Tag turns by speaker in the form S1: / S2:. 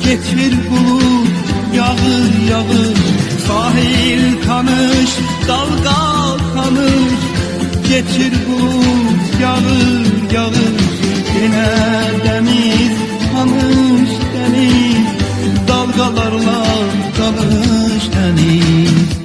S1: Geçir bulut yağır yağır, sahil tanış dalga tanış. Geçir bulut yağır yağır, yine deniz tanış deniz. Dalgalarla tanış deniz.